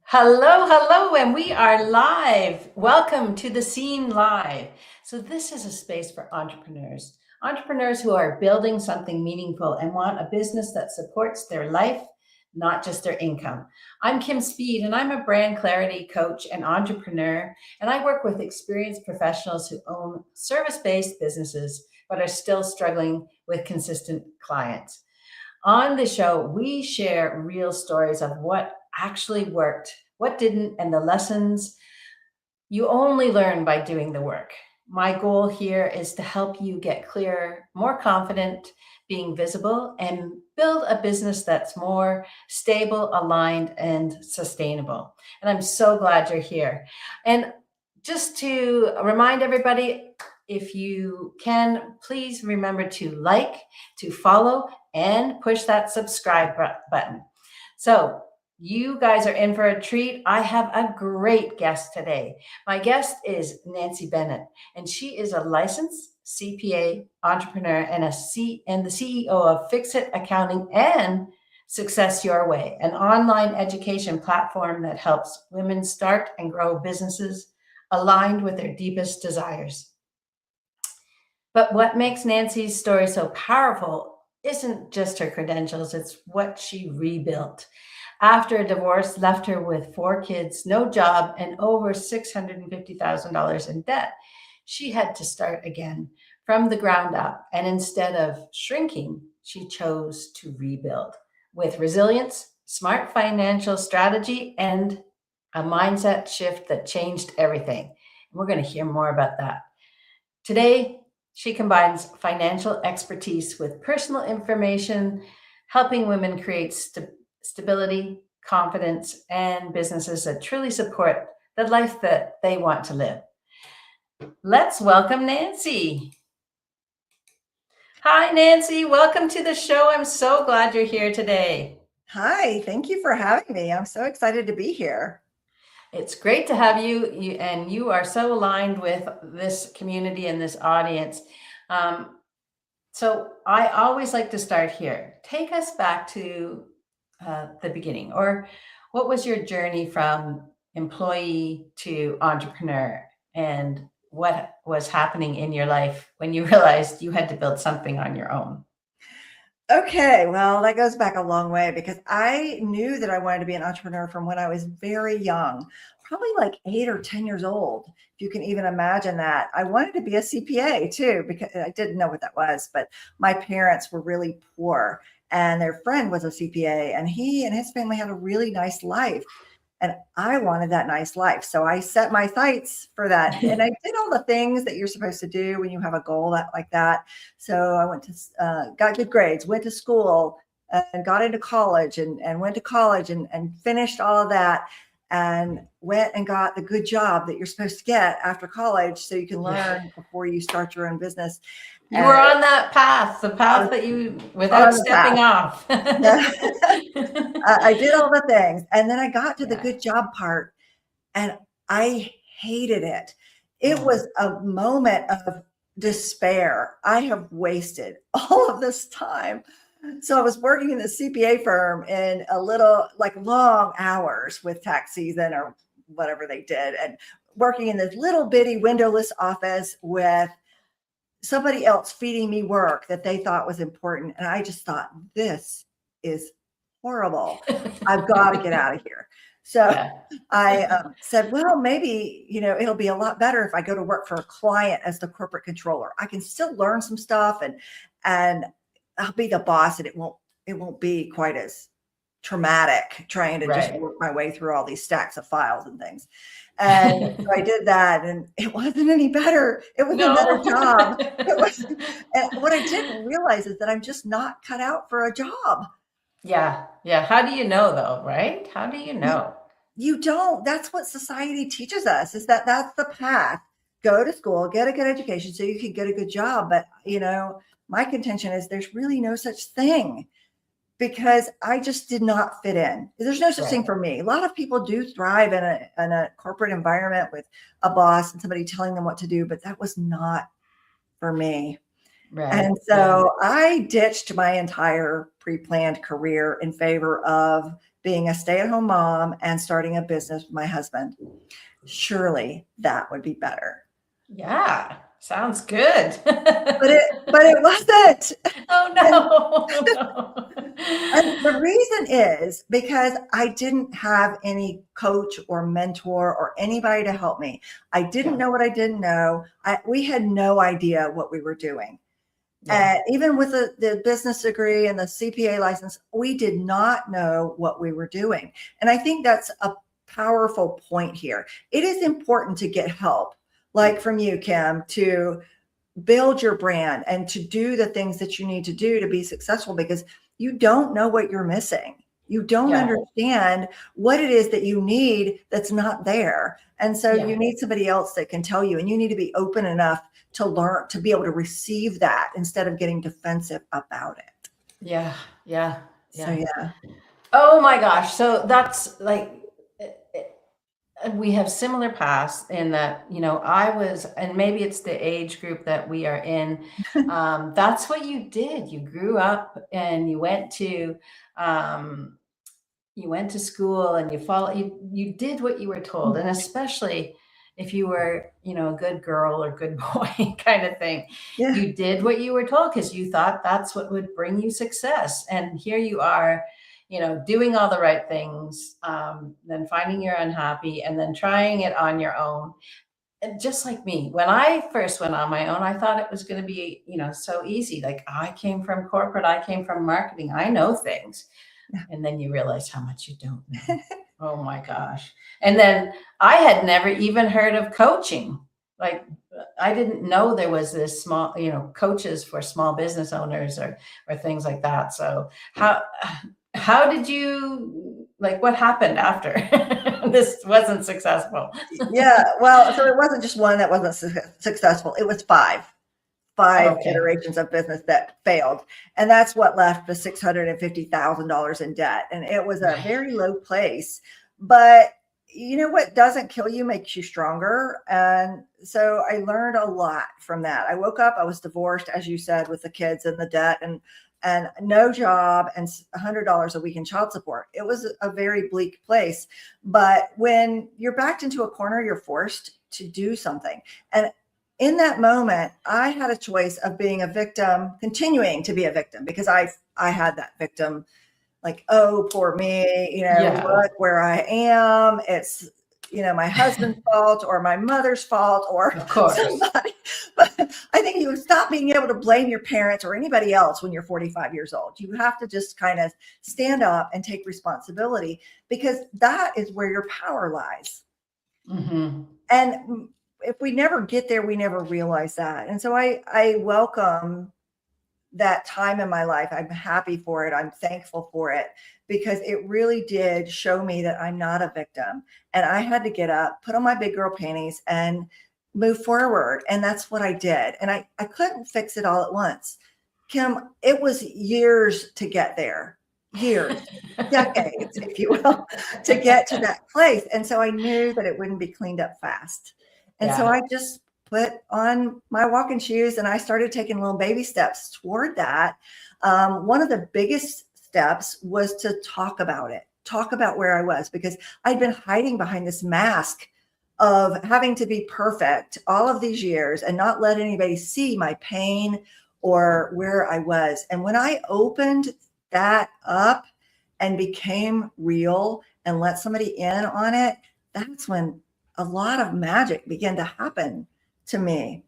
Hello, and we are live. Welcome to the Scene Live. So, this is a space for entrepreneurs who are building something meaningful and want a business that supports their life, not just their income. I'm Kim Speed, and I'm a brand clarity coach and entrepreneur, and I work with experienced professionals who own service based businesses but are still struggling with consistent clients. On the show, we share real stories of what actually worked, what didn't, and the lessons you only learn by doing the work. My goal here is to help you get clearer, more confident, being visible, and build a business that's more stable, aligned, and sustainable. And I'm so glad you're here. And just to remind everybody, if you can, please remember to like, to follow, and push that subscribe button. So, you guys are in for a treat. I have a great guest today. My guest is Nancy Benet, and she is a licensed CPA entrepreneur and the CEO of Fix It Accounting and Success Your Way, an online education platform that helps women start and grow businesses aligned with their deepest desires. But what makes Nancy's story so powerful isn't just her credentials, it's what she rebuilt. After a divorce left her with four kids, no job, and over $650,000 in debt, she had to start again from the ground up. And instead of shrinking, she chose to rebuild with resilience, smart financial strategy, and a mindset shift that changed everything. And we're going to hear more about that. Today, she combines financial expertise with personal information, helping women create stability, confidence, and businesses that truly support the life that they want to live. Let's welcome Nancy. Hi, Nancy. Welcome to the show. I'm so glad you're here today. Hi, thank you for having me. I'm so excited to be here. It's great to have you, and you are so aligned with this community and this audience. So I always like to start here. Take us back to the beginning, or what was your journey from employee to entrepreneur, and what was happening in your life when you realized you had to build something on your own? Okay, well, that goes back a long way because I knew that I wanted to be an entrepreneur from when I was very young, probably like 8 or 10 years old, if you can even imagine that. I wanted to be a CPA too, because I didn't know what that was, but my parents were really poor and their friend was a CPA and he and his family had a really nice life. And I wanted that nice life. So I set my sights for that. And I did all the things that you're supposed to do when you have a goal like that. So I went to, got good grades, went to school and got into college and went to college and finished all of that and went and got the good job that you're supposed to get after college so you can learn before you start your own business. You were on that path, the path that you, without On the stepping path. off. Yeah. I did all the things. And then I got to the Yeah. good job part and I hated it. It Mm. was a moment of despair. I have wasted all of this time. So I was working in the CPA firm in a little like long hours with tax season or whatever they did, and working in this little bitty windowless office with somebody else feeding me work that they thought was important. And I just thought, this is horrible. I've got to get out of here. So Yeah. I said, well, maybe, it'll be a lot better if I go to work for a client as the corporate controller. I can still learn some stuff and I'll be the boss and it won't be quite as traumatic trying to just Right. work my way through all these stacks of files and things. And so I did that and it wasn't any better. It was another No. job. It was, and what I didn't realize is that I'm just not cut out for a job. Yeah. Yeah. How do you know though, right? How do you You, know? you don't. That's what society teaches us is that that's the path. Go to school, get a good education so you can get a good job. But, my contention is there's really no such thing because I just did not fit in. There's no such thing Right. for me. A lot of people do thrive in a corporate environment with a boss and somebody telling them what to do, but that was not for me. Right. And Yeah. so I ditched my entire pre-planned career in favor of being a stay-at-home mom and starting a business with my husband. Surely that would be better. Yeah, sounds good. But it wasn't. Oh And no. And the reason is because I didn't have any coach or mentor or anybody to help me. I didn't Yeah, know what I didn't know. We had no idea what we were doing. yeah, Even with the business degree and the CPA license, we did not know what we were doing. And I think that's a powerful point here. It is important to get help, like from you, Kim, to build your brand and to do the things that you need to do to be successful, because you don't know what you're missing. You don't yeah, understand what it is that you need that's not there. And so yeah, you need somebody else that can tell you, and you need to be open enough to learn, to be able to receive that instead of getting defensive about it. yeah, yeah, So yeah. yeah. Oh my gosh. So that's like, we have similar paths in that, I was, and maybe it's the age group that we are in. That's what you did. You grew up and um, you went to school and you did what you were told. And especially if you were, a good girl or good boy kind of thing, Yeah. you did what you were told because you thought that's what would bring you success. And here you are, doing all the right things, then finding you're unhappy and then trying it on your own. And just like me, when I first went on my own, I thought it was going to be, so easy. Like I came from corporate, I came from marketing, I know things. And then you realize how much you don't know. Oh my gosh. And then I had never even heard of coaching. Like I didn't know there was this small, coaches for small business owners or things like that. So how did you, like, what happened after this wasn't successful? Yeah. Well, so it wasn't just one that wasn't successful. It was five Okay. iterations of business that failed. And that's what left the $650,000 in debt. And it was a Right. very low place. But you know what doesn't kill you makes you stronger. And so I learned a lot from that. I woke up, I was divorced, as you said, with the kids and the debt and no job and $100 a week in child support. It was a very bleak place. But when you're backed into a corner, you're forced to do something. And in that moment, I had a choice of being a victim, continuing to be a victim, because I had that victim, like, oh, poor me, Yeah, look where I am. It's, my husband's fault or my mother's fault or of course. somebody. But I think you stop being able to blame your parents or anybody else when you're 45 years old. You have to just kind of stand up and take responsibility, because that is where your power lies. Hmm. And if we never get there, we never realize that. And so I welcome that time in my life. I'm happy for it. I'm thankful for it, because it really did show me that I'm not a victim. And I had to get up, put on my big girl panties and move forward. And that's what I did. And I couldn't fix it all at once. Kim, it was years to get there, years, decades, if you will, to get to that place. And so I knew that it wouldn't be cleaned up fast. And so Yeah. I just put on my walking shoes and I started taking little baby steps toward that. One of the biggest steps was to talk about it, talk about where I was, because I'd been hiding behind this mask of having to be perfect all of these years and not let anybody see my pain or where I was. And when I opened that up and became real and let somebody in on it, that's when a lot of magic began to happen to me.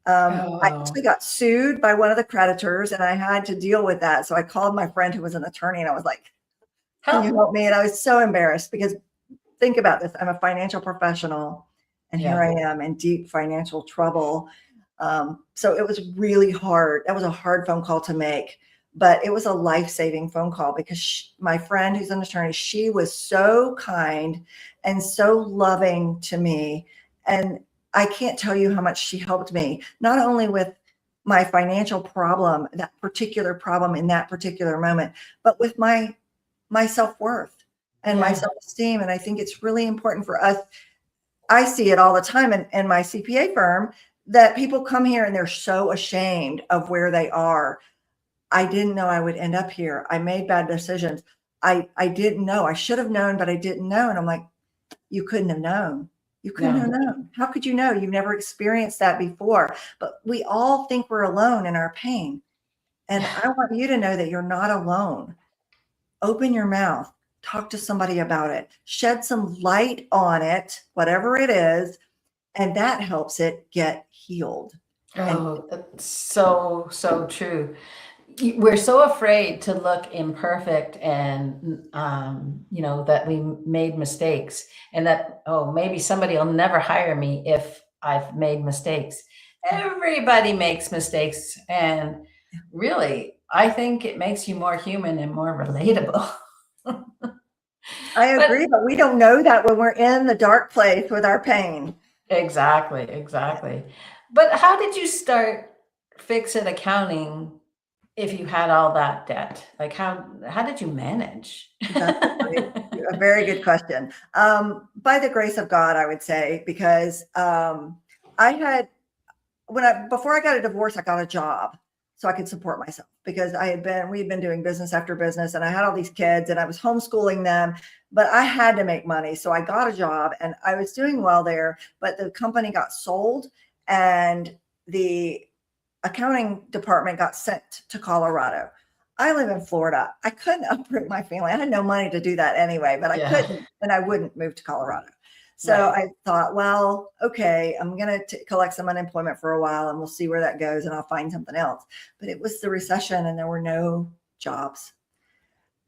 I Oh, actually got sued by one of the creditors and I had to deal with that. So I called my friend who was an attorney and I was like, can you help. help me? And I was so embarrassed, because think about this. I'm a financial professional and here Yeah. I am in deep financial trouble. So it was really hard. That was a hard phone call to make, but it was a life-saving phone call, because my friend who's an attorney, she was so kind and so loving to me. And I can't tell you how much she helped me, not only with my financial problem, that particular problem in that particular moment, but with my self-worth and my Yeah. self-esteem. And I think it's really important for us. I see it all the time in my CPA firm, that people come here and they're so ashamed of where they are. I didn't know I would end up here. I made bad decisions. I didn't know. I should have known, but I didn't know. And I'm like, you couldn't have known. You couldn't have No. known. How could you know? You've never experienced that before. But we all think we're alone in our pain. And I want you to know that you're not alone. Open your mouth, talk to somebody about it, shed some light on it, whatever it is, and that helps it get healed. And Oh, that's so, so true. We're so afraid to look imperfect and, that we made mistakes and that, oh, maybe somebody will never hire me if I've made mistakes. Everybody makes mistakes. And really, I think it makes you more human and more relatable. I But agree, but we don't know that when we're in the dark place with our pain. exactly, exactly. But how did you start Fix It Accounting if you had all that debt? Like how did you manage? That's a very good question. By the grace of God, I would say, because I had before I got a divorce, I got a job so I could support myself because we had been doing business after business and I had all these kids and I was homeschooling them, but I had to make money. So I got a job and I was doing well there, but the company got sold and the accounting department got sent to Colorado. I live in Florida. I couldn't uproot my family. I had no money to do that anyway, but I Yeah, couldn't and I wouldn't move to Colorado. So right. I thought, well, okay, I'm going to collect some unemployment for a while and we'll see where that goes and I'll find something else. But it was the recession and there were no jobs.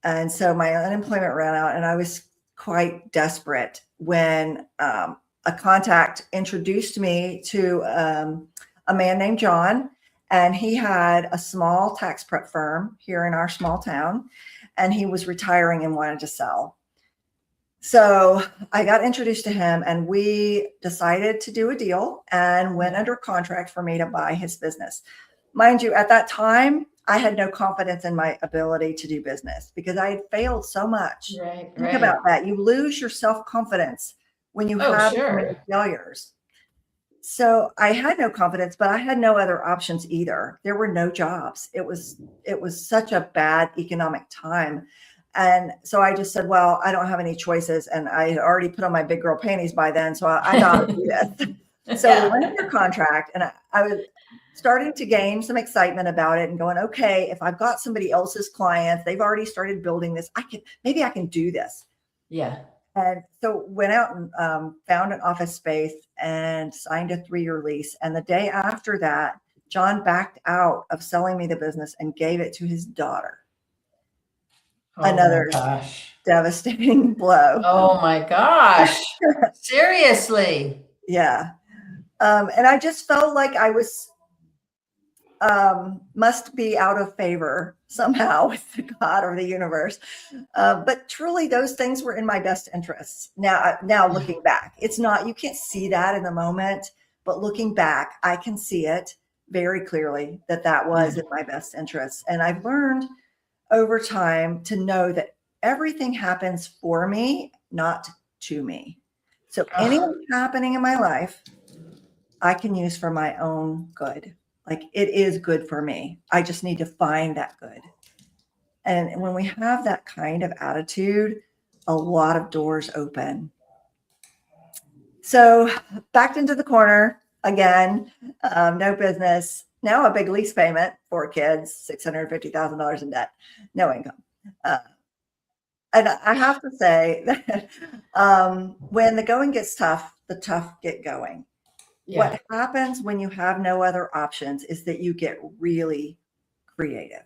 And so my unemployment ran out and I was quite desperate when a contact introduced me to a man named John. And he had a small tax prep firm here in our small town. And he was retiring and wanted to sell. So I got introduced to him and we decided to do a deal and went under contract for me to buy his business. Mind you, at that time, I had no confidence in my ability to do business because I had failed so much. Right, Think right. about that. You lose your self-confidence when you Oh, have so many sure. failures. So I had no confidence, but I had no other options either. There were no jobs. It was such a bad economic time. And so I just said, well, I don't have any choices. And I had already put on my big girl panties by then. So I got to do this. So we Yeah. went under contract and I was starting to gain some excitement about it and going, okay, if I've got somebody else's clients, they've already started building this, maybe I can do this. Yeah. And so went out and found an office space and signed a 3-year lease. And the day after that, John backed out of selling me the business and gave it to his daughter. Oh my Another gosh. devastating blow. Oh my gosh. Seriously. Yeah. And I just felt like I was must be out of favor somehow with God or the universe. But truly, those things were in my best interests. Now Yeah. looking back, it's not, you can't see that in the moment, but looking back, I can see it very clearly that Yeah. was in my best interests. And I've learned over time to know that everything happens for me, not to me. So Oh, anything happening in my life, I can use for my own good. Like it is good for me. I just need to find that good. And when we have that kind of attitude, a lot of doors open. So backed into the corner again, no business. Now a big lease payment, 4 kids, $650,000 in debt, no income. Uh, and I have to say that when the going gets tough, the tough get going. yeah. What happens when you have no other options is that you get really creative.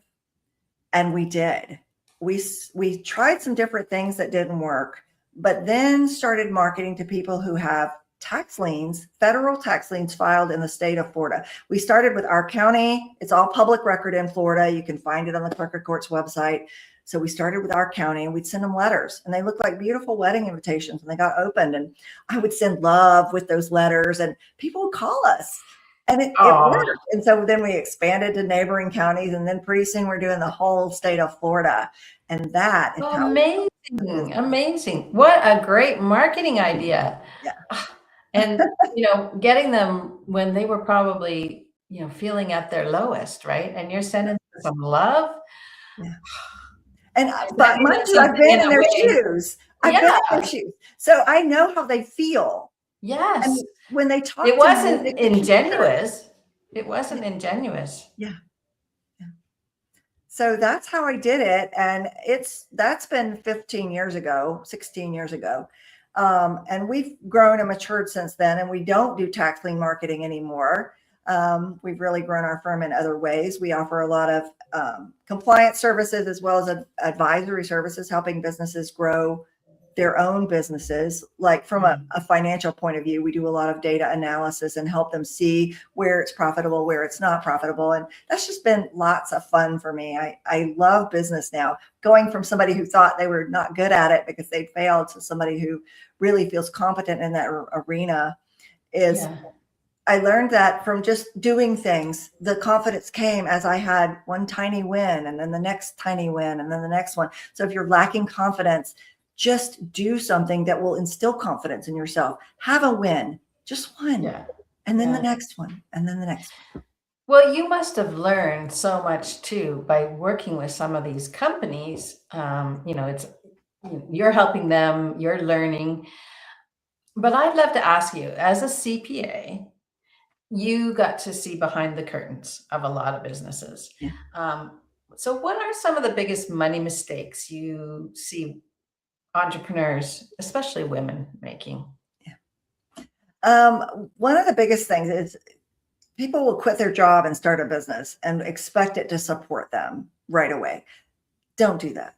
And we did. We tried some different things that didn't work, but then started marketing to people who have tax liens, federal tax liens filed in the state of Florida. We started with our county. It's all public record in Florida. You can find it on the clerk of court's website. So we started with our county and we'd send them letters and they looked like beautiful wedding invitations when they got opened. And I would send love with those letters and people would call us and it Oh, worked. And so then we expanded to neighboring counties and then pretty soon we're doing the whole state of Florida. And that is how we built the amazing. business. Amazing. What a great marketing idea. Yeah. Ah, and, getting them when they were probably, feeling at their lowest, right? And you're sending them some love. Yeah. And Does that but mean mind that you, I've something been in in a their way? shoes. I've been Yeah, in their shoes. So I know how they feel. yes. And when they It talk to me, they wasn't can compare. ingenuous. It wasn't ingenuous. Yeah. Yeah. So that's how I did it. And that's been 15 years ago, 16 years ago. And we've grown and matured since then. And we don't do tax lien marketing anymore. We've really grown our firm in other ways. We offer a lot of compliance services as well as advisory services, helping businesses grow their own businesses. Like from a financial point of view, we do a lot of data analysis and help them see where it's profitable, where it's not profitable. And that's just been lots of fun for me. I love business now, going from somebody who thought they were not good at it because they failed to somebody who really feels competent in that arena. Is Yeah. I learned that from just doing things, the confidence came as I had one tiny win and then the next tiny win and then the next one. So if you're lacking confidence, just do something that will instill confidence in yourself. Have a win, just one, Yeah. and then the Yeah. next one, and then the next one. Well, you must have learned so much too by working with some of these companies. It's you're helping them, you're learning. But I'd love to ask you, as a CPA, you got to see behind the curtains of a lot of businesses. Yeah. So, what are some of the biggest money mistakes you see entrepreneurs, especially women, making? One of the biggest things is people will quit their job and start a business and expect it to support them right away. Don't do that.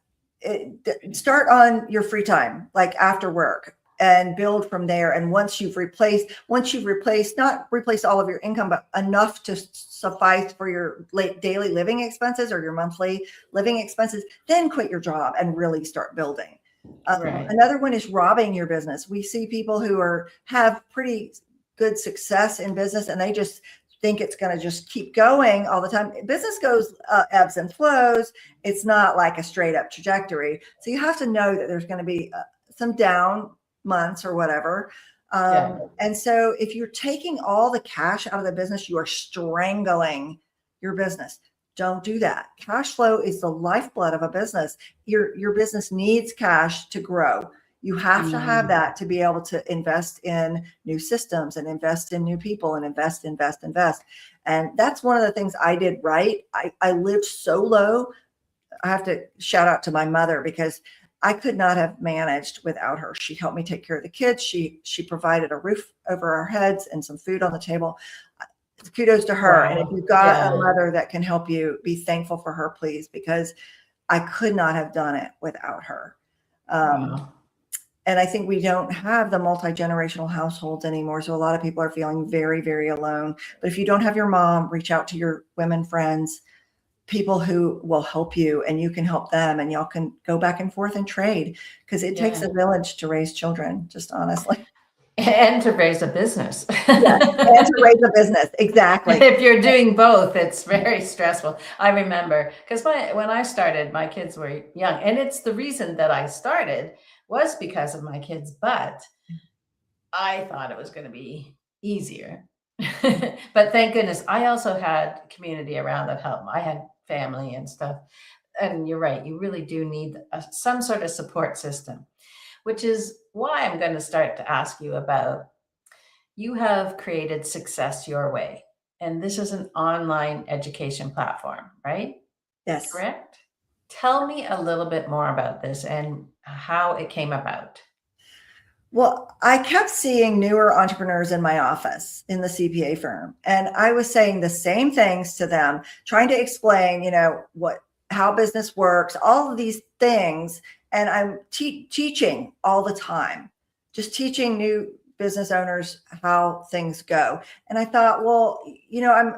Start on your free time, like after work, and build from there. And once you've replaced, not replace all of your income, but enough to suffice for your daily living expenses or your monthly living expenses, then quit your job and really start building. Right. Another one is robbing your business. We see people who have pretty good success in business and they just think it's going to just keep going all the time. Business goes ebbs and flows. It's not like a straight up trajectory. So you have to know that there's going to be some down months or whatever. Yeah. And so if you're taking all the cash out of the business, you are strangling your business. Don't do that. Cash flow is the lifeblood of a business. Your business needs cash to grow. You have to have that to be able to invest in new systems and invest in new people and invest. And that's one of the things I did right. I lived so low. I have to shout out to my mother because I could not have managed without her. She helped me take care of the kids. She provided a roof over our heads and some food on the table. Kudos to her. And if Wow. you've got a Yeah. mother that can help you, be thankful for her, please, because I could not have done it without her. Wow. And I think we don't have the multi-generational households anymore. So a lot of people are feeling very, very alone. But if you don't have your mom, reach out to your women friends, people who will help you and you can help them and y'all can go back and forth and trade because it takes Yeah. a village to raise children, just honestly. And to raise a business. Yes. And to raise a business. Exactly. If you're doing both, it's very stressful. I remember because when I started, my kids were young, and it's the reason that I started was because of my kids, but I thought it was going to be easier. But thank goodness, I also had community around that helped. I had family and stuff. And you're right, you really do need some sort of support system, which is why I'm going to start to ask you about you have created Success Your Way, and this is an online education platform, right? Yes. Correct? Tell me a little bit more about this and how it came about. Well, I kept seeing newer entrepreneurs in my office in the CPA firm, and I was saying the same things to them, trying to explain, how business works, all of these things. And I'm teaching all the time, just teaching new business owners how things go. And I thought, well,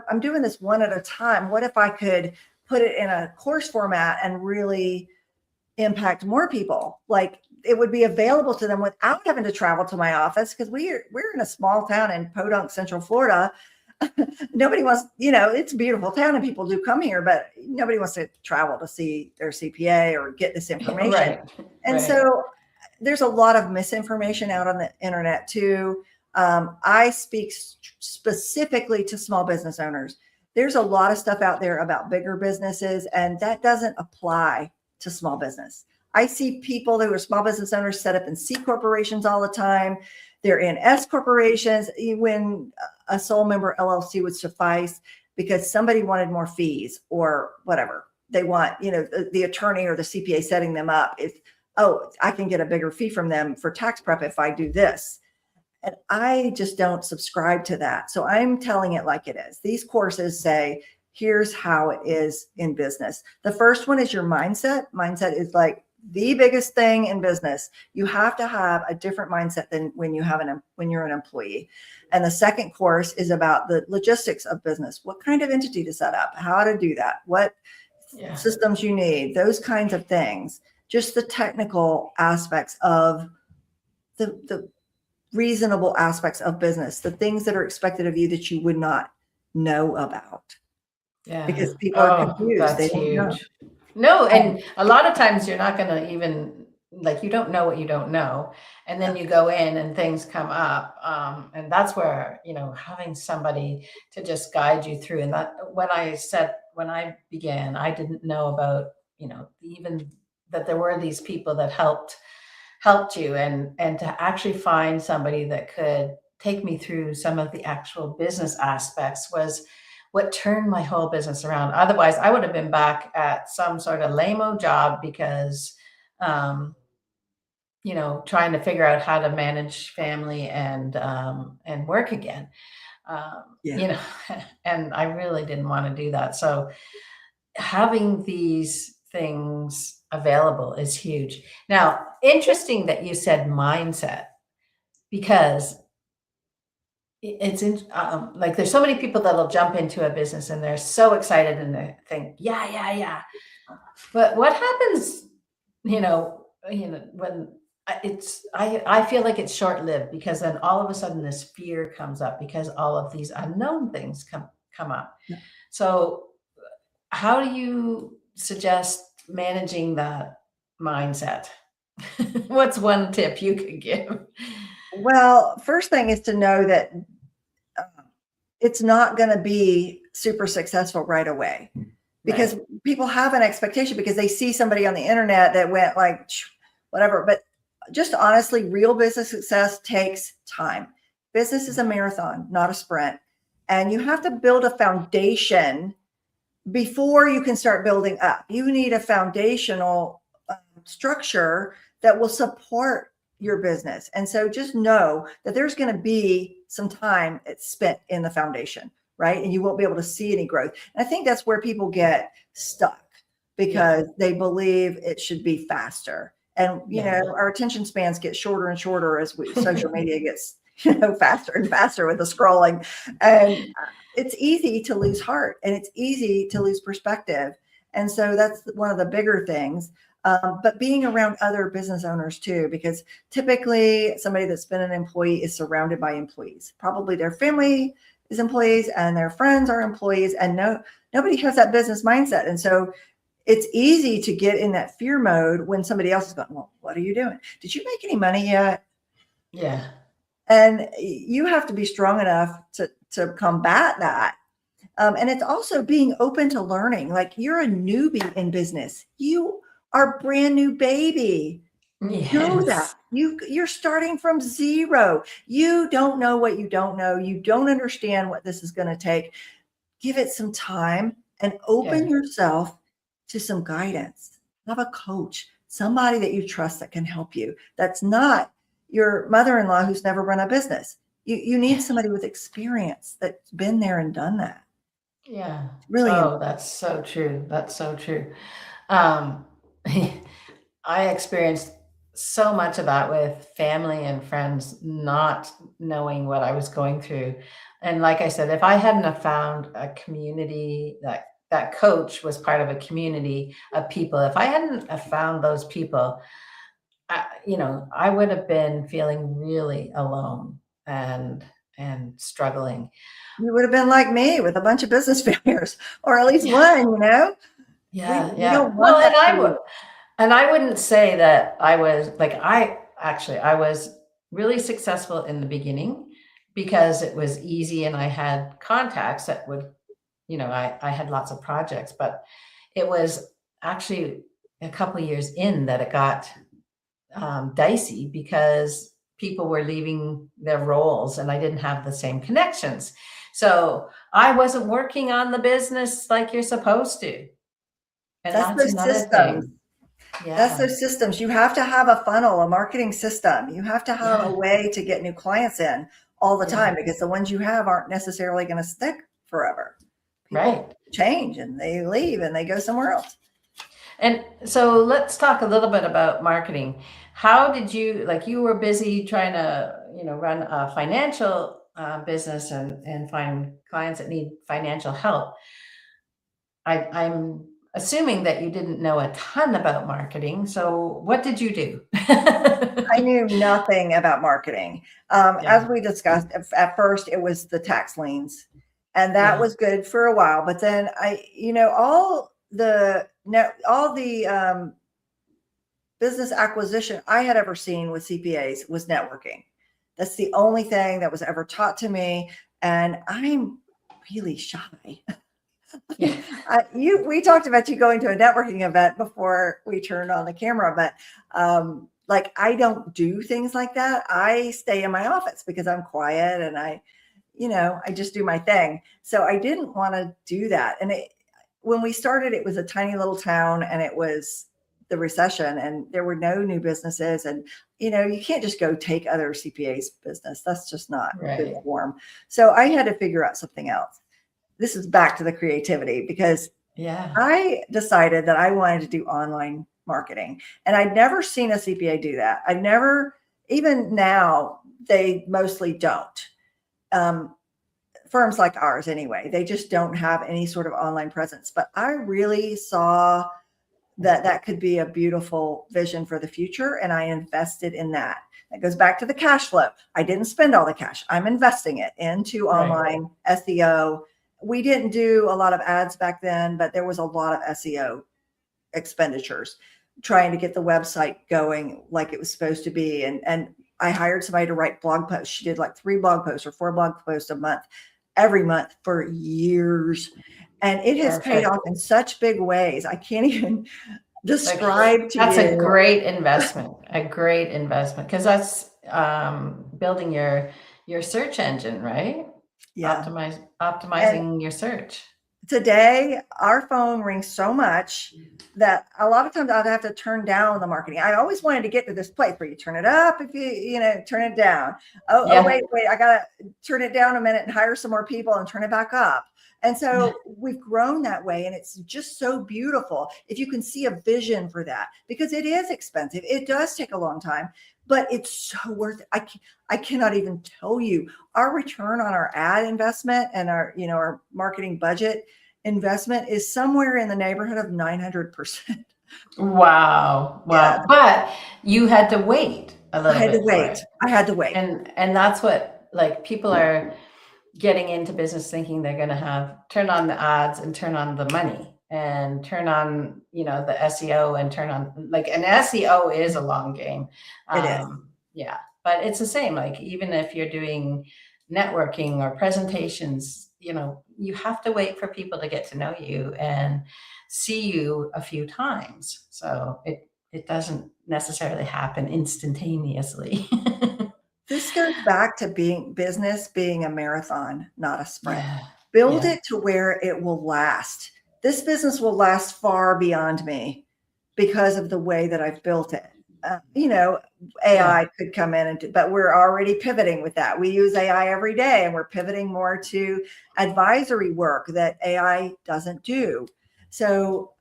I'm doing this one at a time. What if I could put it in a course format and really impact more people? Like it would be available to them without having to travel to my office because we're in a small town in Podunk, Central Florida. Nobody wants, it's a beautiful town and people do come here, but nobody wants to travel to see their CPA or get this information. Right, And right. so there's a lot of misinformation out on the internet too. I speak specifically to small business owners. There's a lot of stuff out there about bigger businesses, and that doesn't apply to small business. I see people who are small business owners set up in C corporations all the time. They're in S corporations when a sole member LLC would suffice because somebody wanted more fees or whatever. They want, the attorney or the CPA setting them up. It's, oh, I can get a bigger fee from them for tax prep if I do this. And I just don't subscribe to that. So I'm telling it like it is. These courses say, here's how it is in business. The first one is your mindset. Mindset is like the biggest thing in business. You have to have a different mindset than when you're an employee. And the second course is about the logistics of business. What kind of entity to set up, how to do that, what systems you need, those kinds of things. Just the technical aspects of the reasonable aspects of business, the things that are expected of you that you would not know about. Yeah. Because people are confused. That's they don't know. huge. No, and a lot of times you're not going to even, like, you don't know what you don't know. And then you go in and things come up. And that's where, having somebody to just guide you through. And that when I began, I didn't know about, even that there were these people that helped you, and to actually find somebody that could take me through some of the actual business aspects was what turned my whole business around. Otherwise, I would have been back at some sort of lame-o job because, trying to figure out how to manage family and work again. And I really didn't want to do that. So having these things available is huge. Now, interesting that you said mindset, because it's in, like, there's so many people that'll jump into a business and they're so excited and they think, yeah. But what happens, when I feel like it's short lived, because then all of a sudden this fear comes up because all of these unknown things come up. Yeah. So how do you suggest managing that mindset? What's one tip you could give? Well, first thing is to know that it's not going to be super successful right away, because people have an expectation because they see somebody on the internet that went like whatever. But just honestly, real business success takes time. Business is a marathon, not a sprint. And you have to build a foundation before you can start building up. You need a foundational structure that will support your business. And so just know that there's going to be some time it's spent in the foundation, right? And you won't be able to see any growth. And I think that's where people get stuck, because they believe it should be faster. And, our attention spans get shorter and shorter as social media gets, faster and faster with the scrolling. And it's easy to lose heart, and it's easy to lose perspective. And so that's one of the bigger things. But being around other business owners too, because typically somebody that's been an employee is surrounded by employees. Probably their family is employees and their friends are employees, and nobody has that business mindset. And so it's easy to get in that fear mode when somebody else is going, well, what are you doing? Did you make any money yet? Yeah. And you have to be strong enough to combat that. And it's also being open to learning. Like, you're a newbie in business. You are a brand new baby. Yes. Know that. You're starting from zero. You don't know what you don't know. You don't understand what this is going to take. Give it some time and open yourself to some guidance. Have a coach, somebody that you trust that can help you. That's not your mother-in-law who's never run a business. You need somebody with experience that's been there and done that. Yeah. Really. That's so true. That's so true. I experienced so much of that with family and friends not knowing what I was going through. And like I said, if I hadn't have found a community, that coach was part of a community of people, if I hadn't have found those people, I would have been feeling really alone and struggling. You would have been like me with a bunch of business failures, or at least one, Yeah. We don't want Well, that. and I wouldn't say that I was like, I was really successful in the beginning because it was easy and I had contacts that would, I had lots of projects, but it was actually a couple of years in that it got dicey because people were leaving their roles and I didn't have the same connections. So I wasn't working on the business like you're supposed to. And That's that's those another systems. thing. That's Yeah. those systems. You have to have a funnel, a marketing system. You have to have a Yeah. way to get new clients in all the Yeah. time because the ones you have aren't necessarily going to stick forever. People Right. change and they leave and they go somewhere else. And so let's talk a little bit about marketing. How did you, like, you were busy trying to, run a financial business and find clients that need financial help. I'm assuming that you didn't know a ton about marketing. So what did you do? I knew nothing about marketing. As Yeah. we discussed, at first it was the tax liens, and that Yeah. was good for a while. But then all the business acquisition I had ever seen with CPAs was networking. That's the only thing that was ever taught to me, and I'm really shy. Yeah. We talked about you going to a networking event before we turned on the camera, but like I don't do things like that. I stay in my office because I'm quiet and I just do my thing. So I didn't want to do that. And when we started, it was a tiny little town and it was the recession and there were no new businesses. And, you can't just go take other CPA's business. That's just not good Right. form. So I had to figure out something else. This is back to the creativity because Yeah. I decided that I wanted to do online marketing and I'd never seen a CPA do that. I never, even now, they mostly don't. Um, Firms like ours, anyway, they just don't have any sort of online presence. But I really saw that that could be a beautiful vision for the future. And I invested in that. That goes back to the cash flow. I didn't spend all the cash. I'm investing it into Right. online SEO. We didn't do a lot of ads back then, but there was a lot of SEO expenditures trying to get the website going like it was supposed to be. And I hired somebody to write blog posts. She did like 3 blog posts or 4 blog posts a month, every month for years. And it has paid Perfect. off in such big ways. I can't even Like describe to that's a you. great investment, because that's building your search engine, right? Yeah. And Optimizing your search. today, our phone rings so much that a lot of times I'd have to turn down the marketing. I always wanted to get to this place where you turn it up if turn it down. Oh, Yeah. wait, I gotta turn it down a minute and hire some more people and turn it back up. And Yeah. so we've grown that way, and it's just so beautiful if you can see a vision for that because it is expensive. It does take a long time, but it's so worth it. I cannot even tell you our return on our ad investment and our marketing budget investment is somewhere in the neighborhood of 900%. Wow. Yeah, Wow. But you had to wait a I little had to bit for wait. it. I had to wait. And that's what, like, people are getting into business thinking they're going to have turn on the ads and turn on the money and turn on, the SEO and turn on, like, an SEO is a long game. It is. Yeah, but it's the same. Like, even if you're doing networking or presentations, you have to wait for people to get to know you and see you a few times. So it doesn't necessarily happen instantaneously. This goes back to being a marathon, not a sprint. Yeah. Build Yeah. it to where it will last. This business will last far beyond me because of the way that I've built it. Yeah. AI could come in but we're already pivoting with that. We use AI every day and we're pivoting more to advisory work that AI doesn't do. So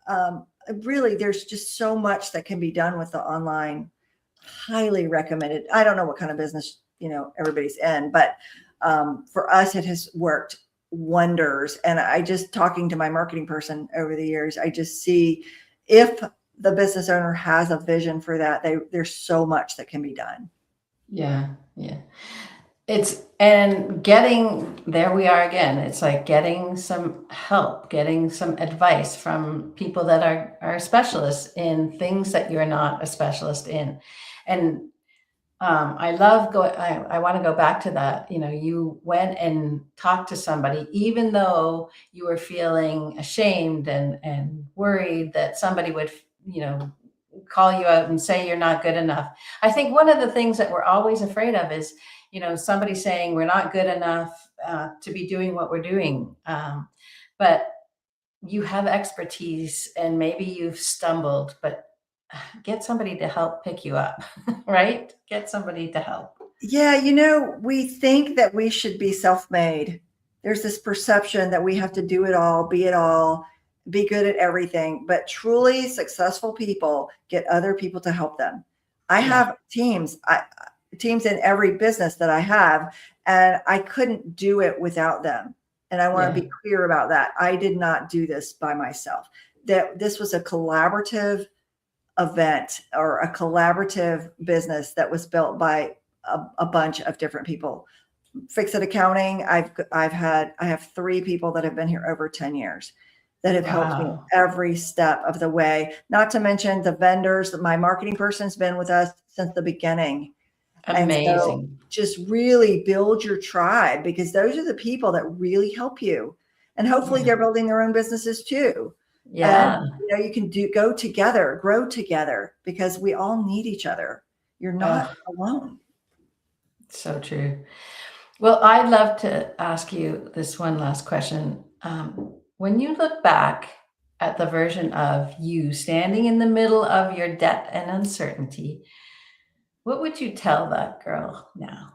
really, there's just so much that can be done with the online. Highly recommended. I don't know what kind of business, everybody's in, but for us, it has worked wonders. And I just talking to my marketing person over the years, I just see if the business owner has a vision for that, there's so much that can be done. Yeah. Yeah. And getting there we are again. It's like getting some help, getting some advice from people that are specialists in things that you're not a specialist in. And I love I want to go back to that. You went and talked to somebody, even though you were feeling ashamed and worried that somebody would, call you out and say you're not good enough. I think one of the things that we're always afraid of is, somebody saying we're not good enough to be doing what we're doing. But you have expertise and maybe you've stumbled, but get somebody to help pick you up, right? Get somebody to help. Yeah, we think that we should be self-made. There's this perception that we have to do it all, be good at everything, but truly successful people get other people to help them. I Yeah. have teams in every business that I have, and I couldn't do it without them. And I want Yeah. to be clear about that. I did not do this by myself. That this was a collaborative event or a collaborative business that was built by a bunch of different people. Fix It Accounting. I have 3 people that have been here over 10 years that have helped me Wow. every step of the way. Not to mention the vendors. My marketing person's been with us since the beginning. And so Amazing. just really build your tribe, because those are the people that really help you. And hopefully Yeah. they're building their own businesses too. And Yeah. you can go together, grow together, because we all need each other. You're not Oh, alone. so true. Well, I'd love to ask you this one last question. When you look back at the version of you standing in the middle of your debt and uncertainty, what would you tell that girl now?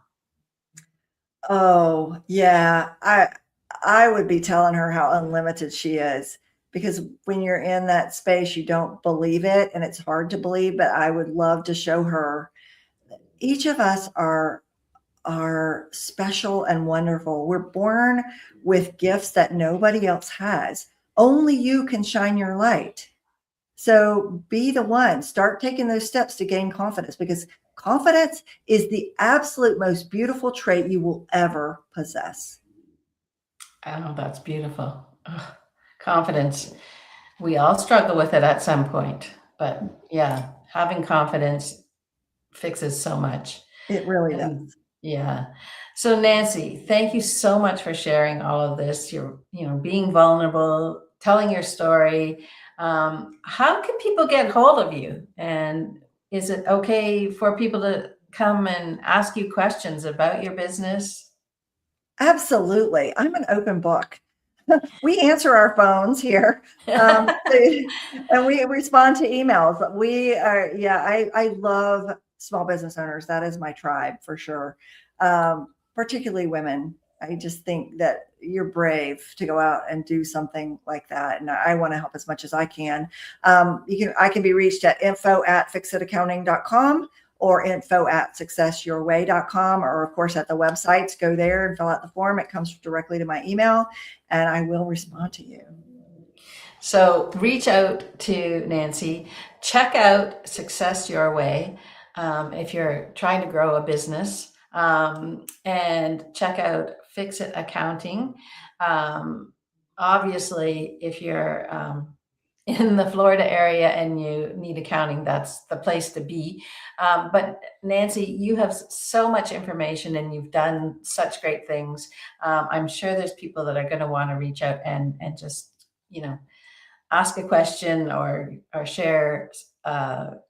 Oh, yeah. I would be telling her how unlimited she is, because when you're in that space, you don't believe it and it's hard to believe, but I would love to show her each of us are special and wonderful. We're born with gifts that nobody else has. Only you can shine your light. So be the one, start taking those steps to gain confidence, because confidence is the absolute most beautiful trait you will ever possess. Oh, that's beautiful. Ugh, confidence. We all struggle with it at some point, but yeah, having confidence fixes so much. It really And does. yeah. So Nancy, thank you so much for sharing all of this. You're, being vulnerable, telling your story. How can people get hold of you? And is it okay for people to come and ask you questions about your business? Absolutely. I'm an open book. We answer our phones here, and we respond to emails. We are, yeah, I love small business owners. That is my tribe for sure. Particularly women. I just think that you're brave to go out and do something like that. And I want to help as much as I can. I can be reached at info@fixitaccounting.com or info@successyourway.com, or of course at the websites. Go there and fill out the form. It comes directly to my email and I will respond to you. So reach out to Nancy. Check out Success Your Way if you're trying to grow a business, and check out Fix It Accounting. Obviously, if you're in the Florida area and you need accounting, that's the place to be. But Nancy, you have so much information and you've done such great things. I'm sure there's people that are going to want to reach out and just, ask a question or share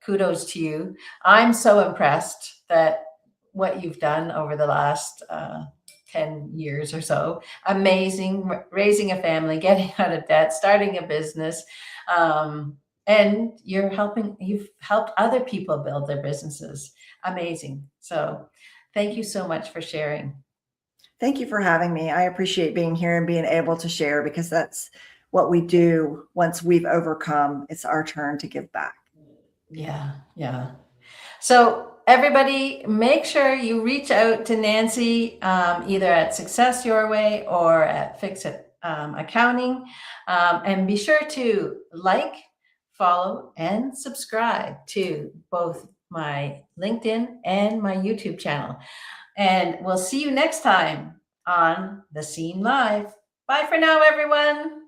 kudos to you. I'm so impressed that what you've done over the last 10 years or so. Amazing, raising a family, getting out of debt, starting a business. And you've helped other people build their businesses. Amazing. So thank you so much for sharing. Thank you for having me. I appreciate being here and being able to share, because that's what we do once we've overcome. It's our turn to give back. Yeah, yeah. So everybody, make sure you reach out to Nancy either at Success Your Way or at Fix It Accounting, and be sure to like, follow, and subscribe to both my LinkedIn and my YouTube channel. And we'll see you next time on The Scene Live. Bye for now, everyone.